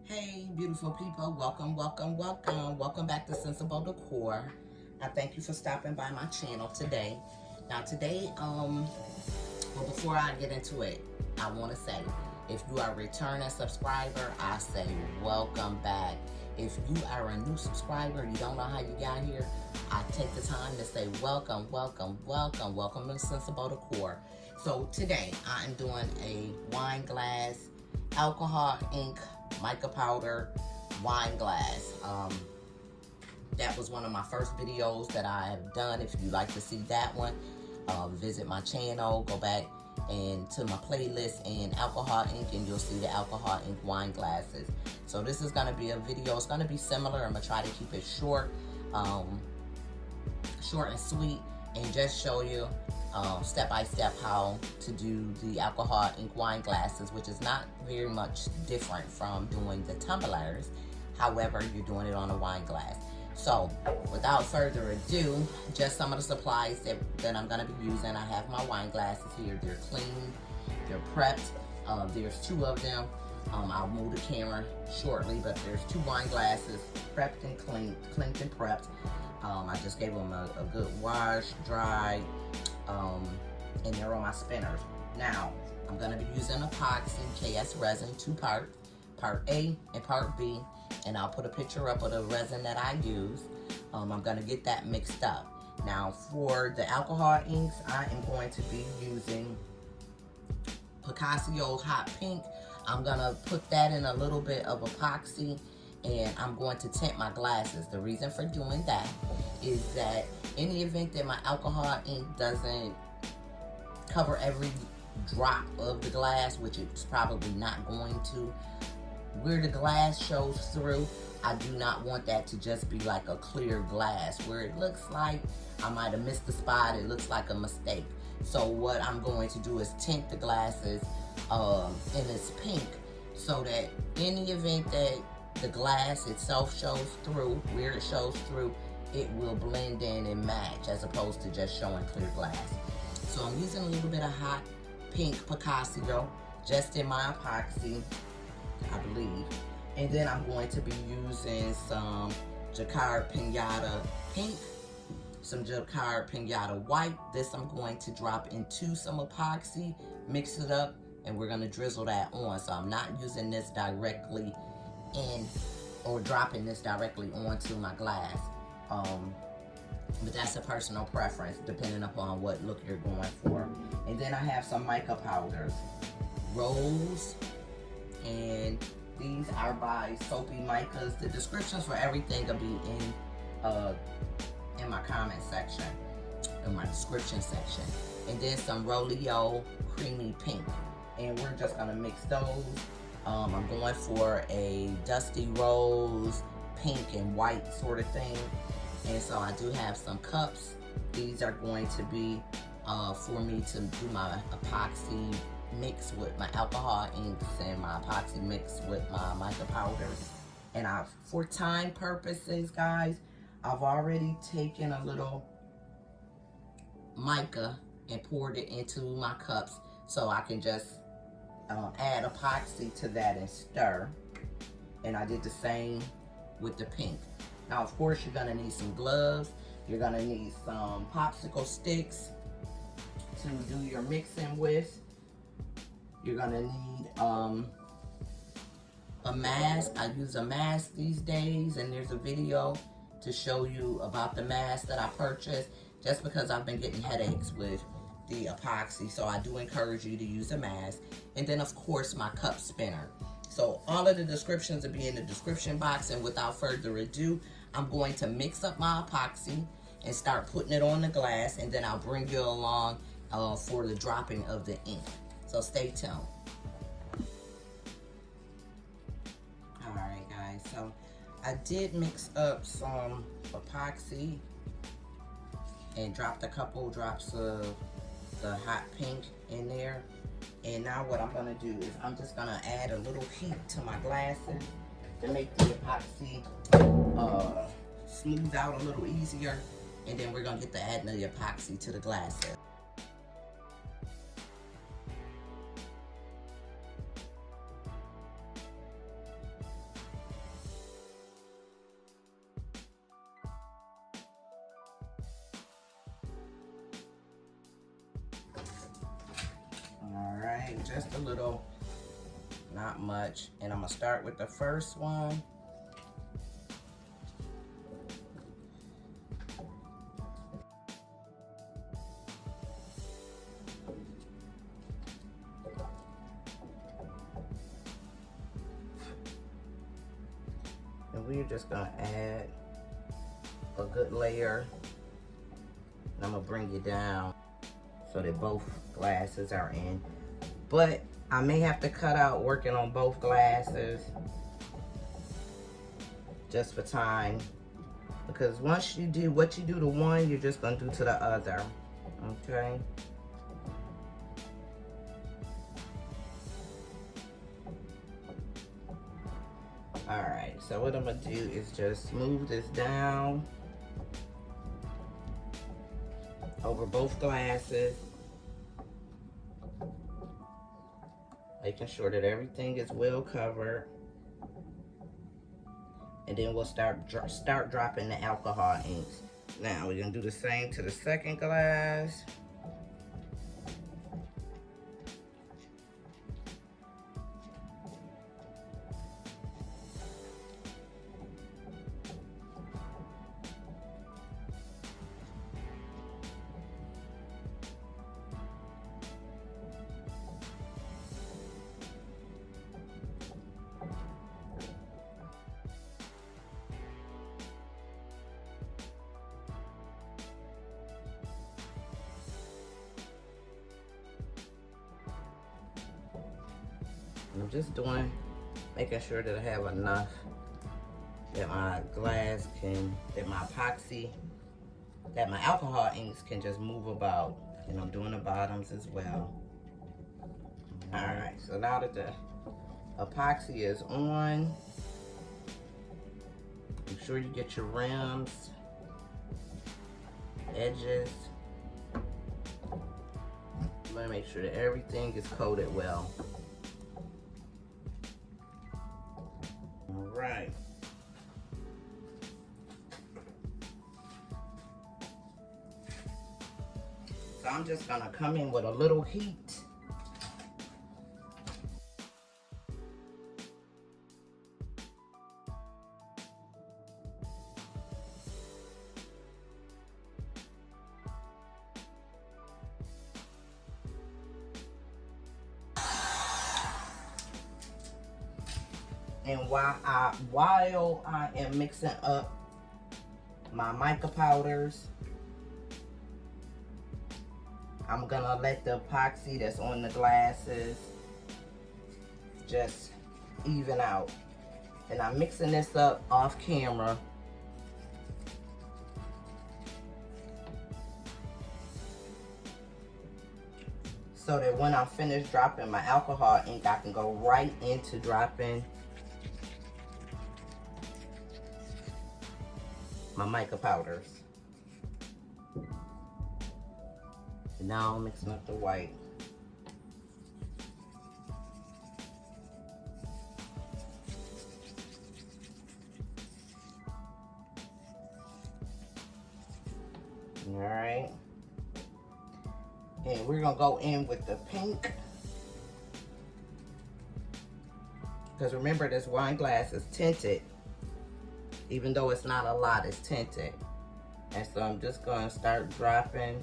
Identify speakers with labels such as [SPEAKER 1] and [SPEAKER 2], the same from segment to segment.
[SPEAKER 1] Hey, beautiful people, welcome back to Sensible Decor. I thank you for stopping by my channel today. Now today, well, before I get into it, I want to say, if you are a returning subscriber, I say welcome back. If you are a new subscriber, you don't know how you got here, I take the time to say welcome to Sensible Decor. So today, I am doing a wine glass alcohol ink mica powder wine glass. That was one of my first videos that I have done. If you'd like to see that one, visit my channel, go back and to my playlist in alcohol ink, and you'll see the alcohol ink wine glasses. So this is going to be a video. It's going to be similar. I'm going to try to keep it short and sweet, and just show you step by step how to do the alcohol ink wine glasses, which is not very much different from doing the tumblers. However, you're doing it on a wine glass. So without further ado, just some of the supplies that I'm going to be using. I have my wine glasses here. They're clean, they're prepped. There's two of them. I'll move the camera shortly, but there's two wine glasses, prepped and cleaned and prepped. I just gave them a good wash, dry, and they're on my spinners. Now, I'm going to be using epoxy KS resin, two parts, part A and part B, and I'll put a picture up of the resin that I use. I'm going to get that mixed up. Now, for the alcohol inks, I am going to be using Picasso Hot Pink. I'm going to put that in a little bit of epoxy, and I'm going to tint my glasses. The reason for doing that is that in the event that my alcohol ink doesn't cover every drop of the glass, which it's probably not going to, where the glass shows through, I do not want that to just be like a clear glass where it looks like I might have missed the spot, it looks like a mistake. So what I'm going to do is tint the glasses in this pink, so that in the event that the glass itself shows through, where it shows through, it will blend in and match, as opposed to just showing clear glass. So I'm using a little bit of hot pink Picasso just in my epoxy, I believe. And then I'm going to be using some Jacquard Pinata pink, some Jacquard Pinata white. This I'm going to drop into some epoxy, mix it up, and we're going to drizzle that on. So I'm not using this directly in, or dropping this directly onto my glass. But that's a personal preference depending upon what look you're going for. And then I have some mica powders, Rose, and these are by Soapy Micas. The descriptions for everything will be in my comment section, in my description section. And then some Roleo Creamy Pink, and we're just gonna mix those. I'm going for a dusty rose, pink and white sort of thing. And so I do have some cups. These are going to be for me to do my epoxy mix with my alcohol inks, and my epoxy mix with my mica powders. And for time purposes, guys, I've already taken a little mica and poured it into my cups, so I can just add epoxy to that and stir. And I did the same with the pink. Now, of course, you're gonna need some gloves. You're gonna need some popsicle sticks to do your mixing with. You're gonna need a mask. I use a mask these days, and there's a video to show you about the mask that I purchased, just because I've been getting headaches with the epoxy. So I do encourage you to use a mask. And then, of course, my cup spinner. So all of the descriptions will be in the description box, and without further ado, I'm going to mix up my epoxy and start putting it on the glass, and then I'll bring you along for the dropping of the ink. So stay tuned. Alright guys, so I did mix up some epoxy and dropped a couple drops of the hot pink in there. And now what I'm going to do is I'm just going to add a little heat to my glasses to make the epoxy smooth out a little easier. And then we're going to get to adding the epoxy to the glasses. Okay, just a little, not much. And I'm gonna start with the first one. And we're just gonna add a good layer. And I'm gonna bring you down so that both glasses are in. But I may have to cut out working on both glasses just for time. Because once you do what you do to one, you're just gonna do to the other, okay? All right, so what I'm gonna do is just smooth this down over both glasses, making sure that everything is well covered. And then we'll start dropping the alcohol inks. Now we're gonna do the same to the second glass. And I'm just making sure that I have enough that my glass that my epoxy, that my alcohol inks can just move about. And I'm doing the bottoms as well. All right, so now that the epoxy is on, make sure you get your rims, edges. I'm gonna make sure that everything is coated well. All right. So I'm just gonna come in with a little heat. And while I am mixing up my mica powders, I'm gonna let the epoxy that's on the glasses just even out. And I'm mixing this up off camera. So that when I'm finished dropping my alcohol ink, I can go right into dropping my mica powders. And now I'm mixing up the white. All right. And we're gonna go in with the pink. Because remember, this wine glass is tinted. Even though it's not a lot, it's tinted. And so I'm just gonna start dropping.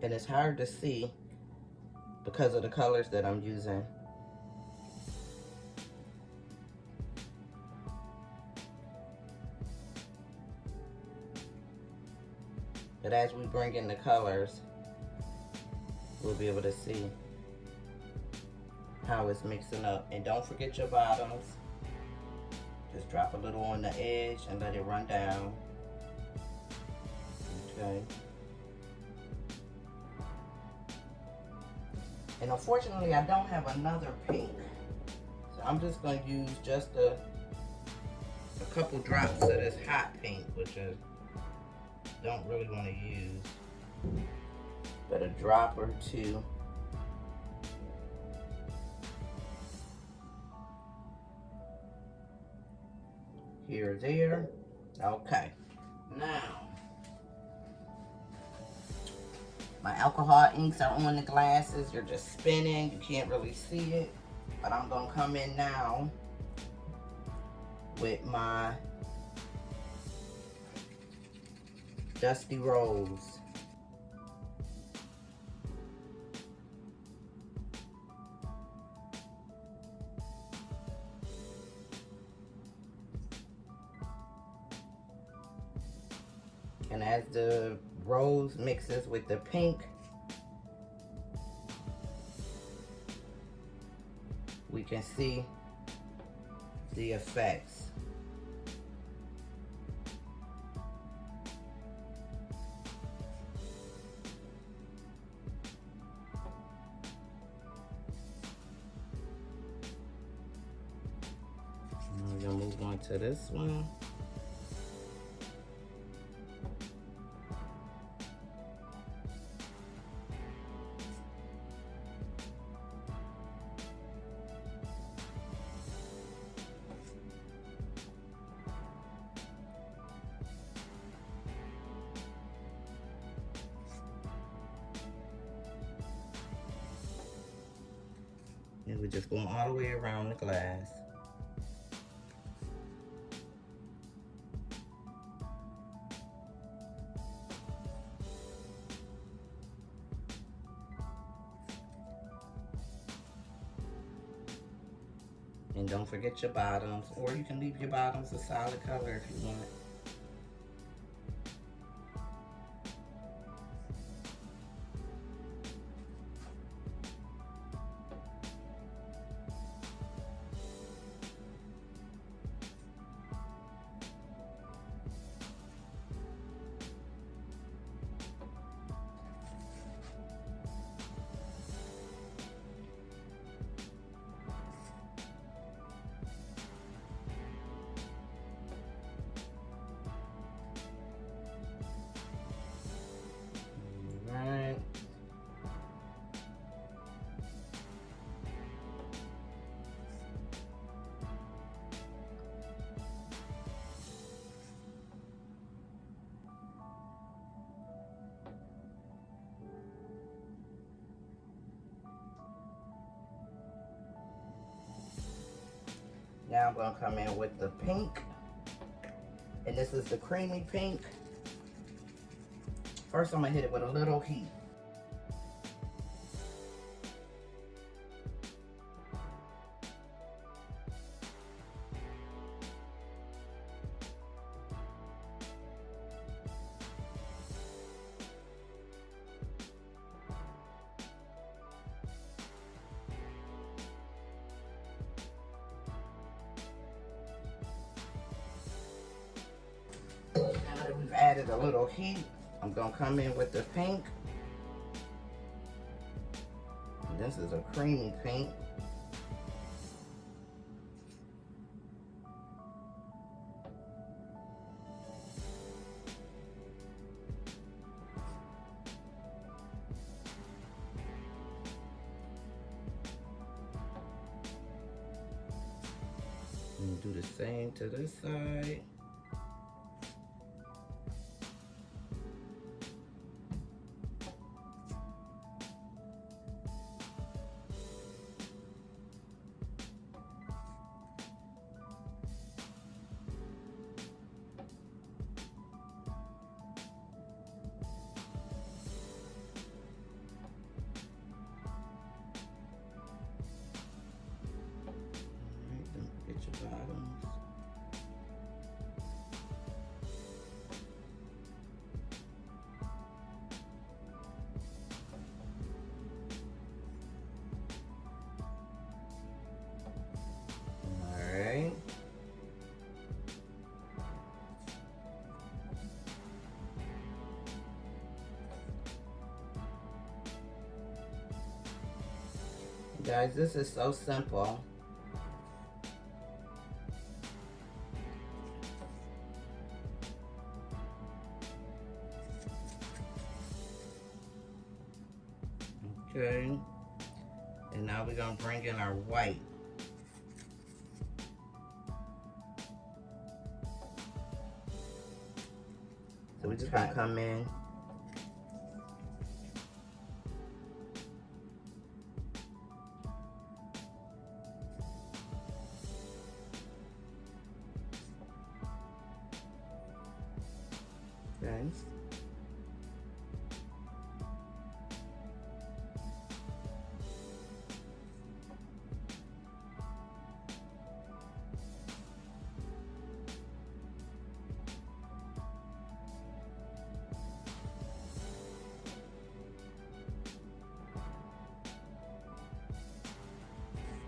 [SPEAKER 1] And it's hard to see because of the colors that I'm using. But as we bring in the colors, we'll be able to see how it's mixing up. And don't forget your bottoms. Just drop a little on the edge and let it run down. Okay. And unfortunately, I don't have another pink. So I'm just going to use just a couple drops of this hot pink, which I don't really want to use. But a drop or two. Here or there. Okay. Now, my alcohol inks are on the glasses. You're just spinning. You can't really see it. But I'm going to come in now with my Dusty Rose. And as the rose mixes with the pink, we can see the effects. We're gonna move on to this one. And we're just going all the way around the glass. And don't forget your bottoms, or you can leave your bottoms a solid color if you want. Now I'm going to come in with the pink. And this is the creamy pink. First I'm going to hit it with a little heat. Now that we've added a little heat, I'm going to come in with the pink. This is a creamy pink. And do the same to this side. Bottoms. Guys, this is so simple. Okay, and now we're gonna bring in our white. So we're just gonna come in. Okay.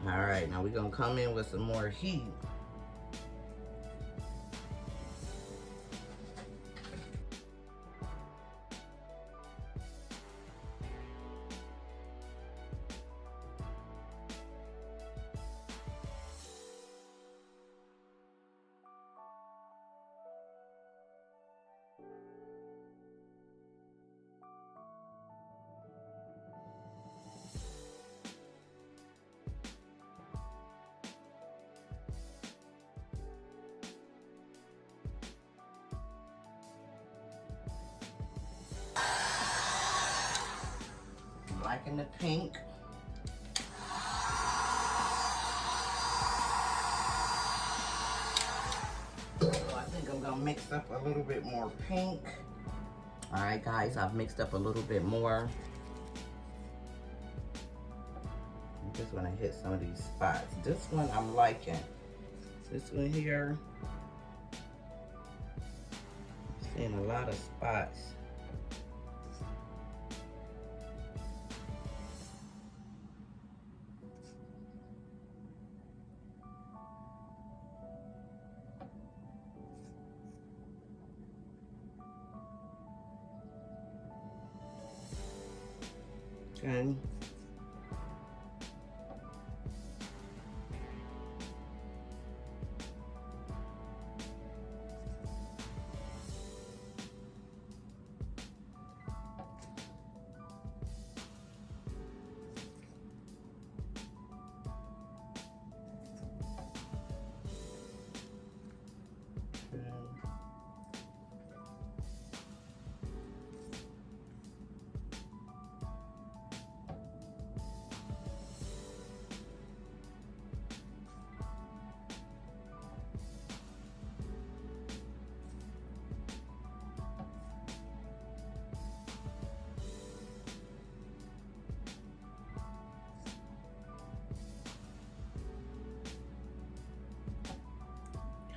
[SPEAKER 1] All right, now we're gonna come in with some more heat. Liking the pink. So I think I'm gonna mix up a little bit more pink. All right, guys, I've mixed up a little bit more. I'm just gonna hit some of these spots. This one I'm liking. This one here, I'm seeing a lot of spots. Okay.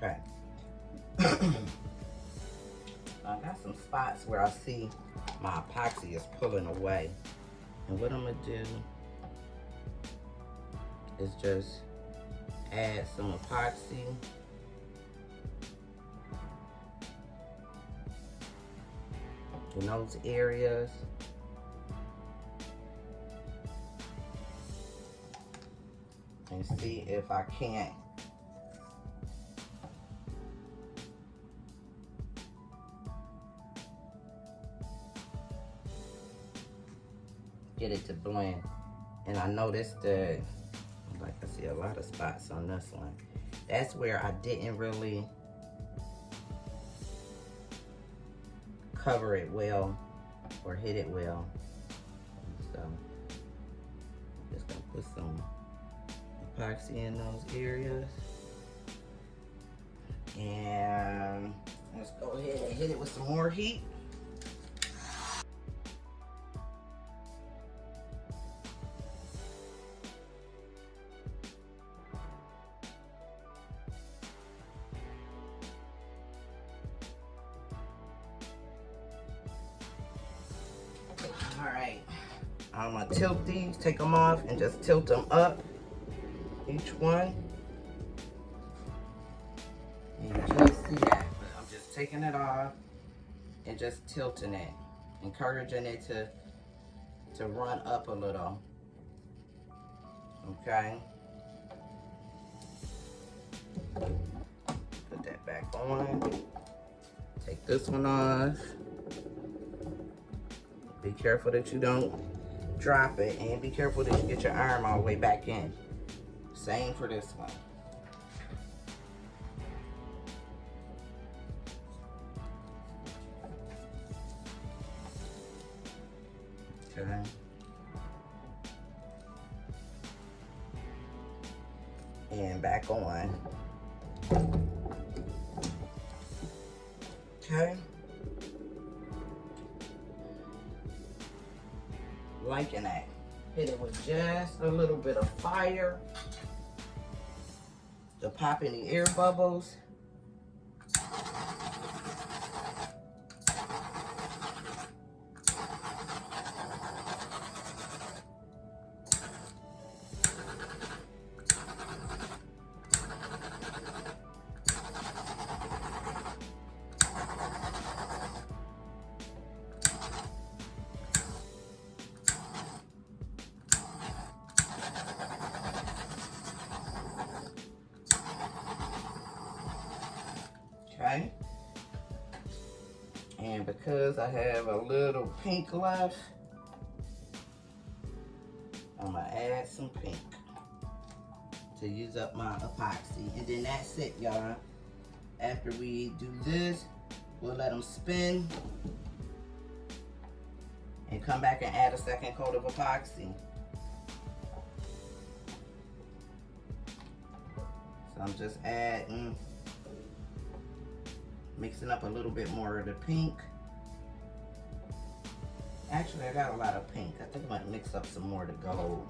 [SPEAKER 1] Okay. I got some spots where I see my epoxy is pulling away. And what I'm gonna do is just add some epoxy. In those areas. And see if I can't get it to blend. And I noticed that, like I see a lot of spots on this one. That's where I didn't really cover it well or hit it well. So I'm just gonna put some epoxy in those areas. And let's go ahead and hit it with some more heat. All right, I'm gonna tilt these, take them off, and just tilt them up, each one. And you can't see that, but I'm just taking it off and just tilting it, encouraging it to run up a little. Okay. Put that back on. Take this one off. Be careful that you don't drop it, and be careful that you get your arm all the way back in. Same for this one. Okay. And back on. Okay. Liking that. Hit it with just a little bit of fire to pop any air bubbles. Okay, and because I have a little pink left, I'm gonna add some pink to use up my epoxy, and then that's it, y'all. After we do this, we'll let them spin and come back and add a second coat of epoxy. So I'm just adding, mixing up a little bit more of the pink. Actually, I got a lot of pink. I think I might mix up some more of the gold.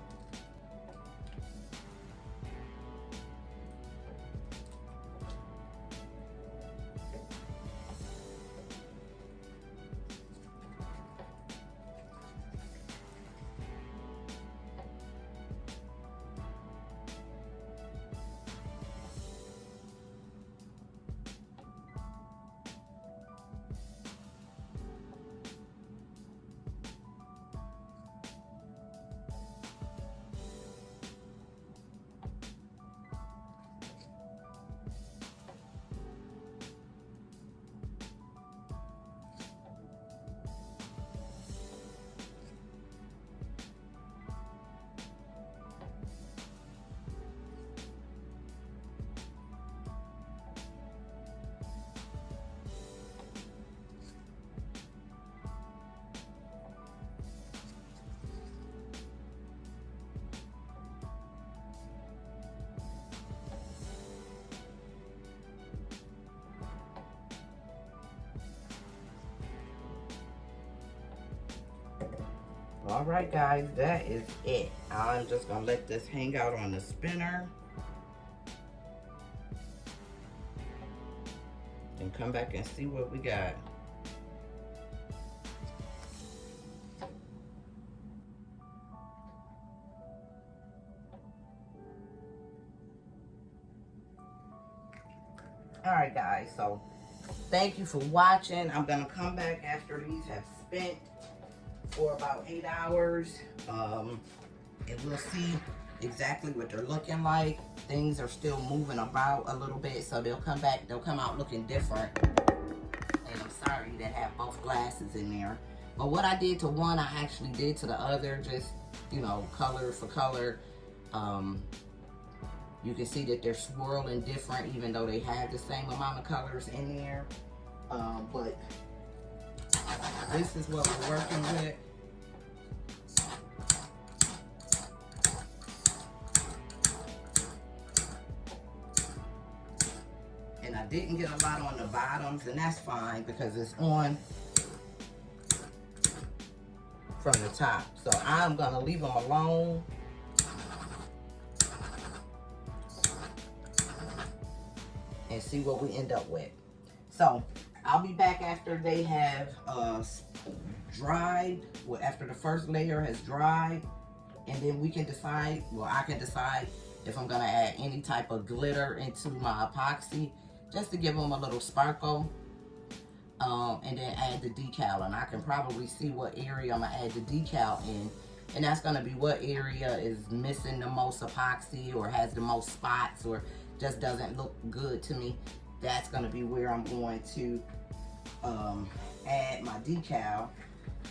[SPEAKER 1] All right, guys, that is it. I'm just gonna let this hang out on the spinner and come back and see what we got. All right, guys, so thank you for watching. I'm gonna come back after these have spent for about 8 hours, and we'll see exactly what they're looking like. Things are still moving about a little bit, so they'll come out looking different. And I'm sorry you didn't have both glasses in there, but what I did to one, I actually did to the other, just, you know, color for color. You can see that they're swirling different, even though they have the same amount of colors in there. But this is what we're working with. And I didn't get a lot on the bottoms, and that's fine because it's on from the top. So I'm gonna leave them alone. And see what we end up with. So I'll be back after they have dried, well, after the first layer has dried, and then we can decide, well, I can decide if I'm gonna add any type of glitter into my epoxy, just to give them a little sparkle, and then add the decal. And I can probably see what area I'm gonna add the decal in And that's going to be what area is missing the most epoxy or has the most spots or just doesn't look good to me. That's going to be where I'm going to add my decal.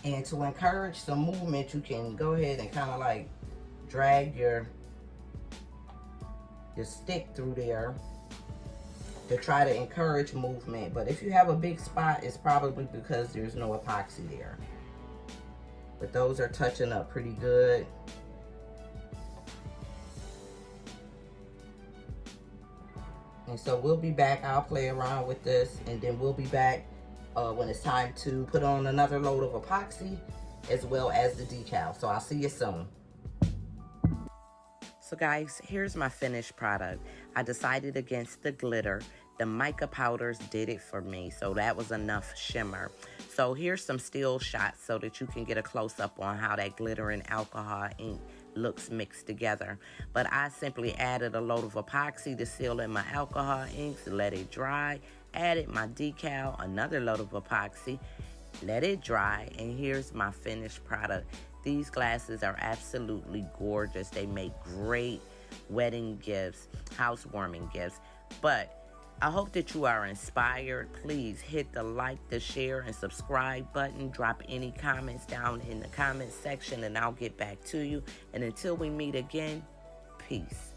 [SPEAKER 1] And to encourage some movement, you can go ahead and kind of like drag your stick through there to try to encourage movement. But if you have a big spot, it's probably because there's no epoxy there. But those are touching up pretty good. And so we'll be back. I'll play around with this, and then we'll be back when it's time to put on another load of epoxy as well as the decal. So I'll see you soon. So guys, here's my finished product. I decided against the glitter. The mica powders did it for me, so that was enough shimmer. So here's some still shots so that you can get a close-up on how that glitter and alcohol ink looks mixed together. But I simply added a load of epoxy to seal in my alcohol inks, let it dry, added my decal, another load of epoxy, let it dry, and here's my finished product. These glasses are absolutely gorgeous. They make great wedding gifts, housewarming gifts. But I hope that you are inspired. Please hit the like, the share, and subscribe button. Drop any comments down in the comment section, and I'll get back to you. And until we meet again, peace.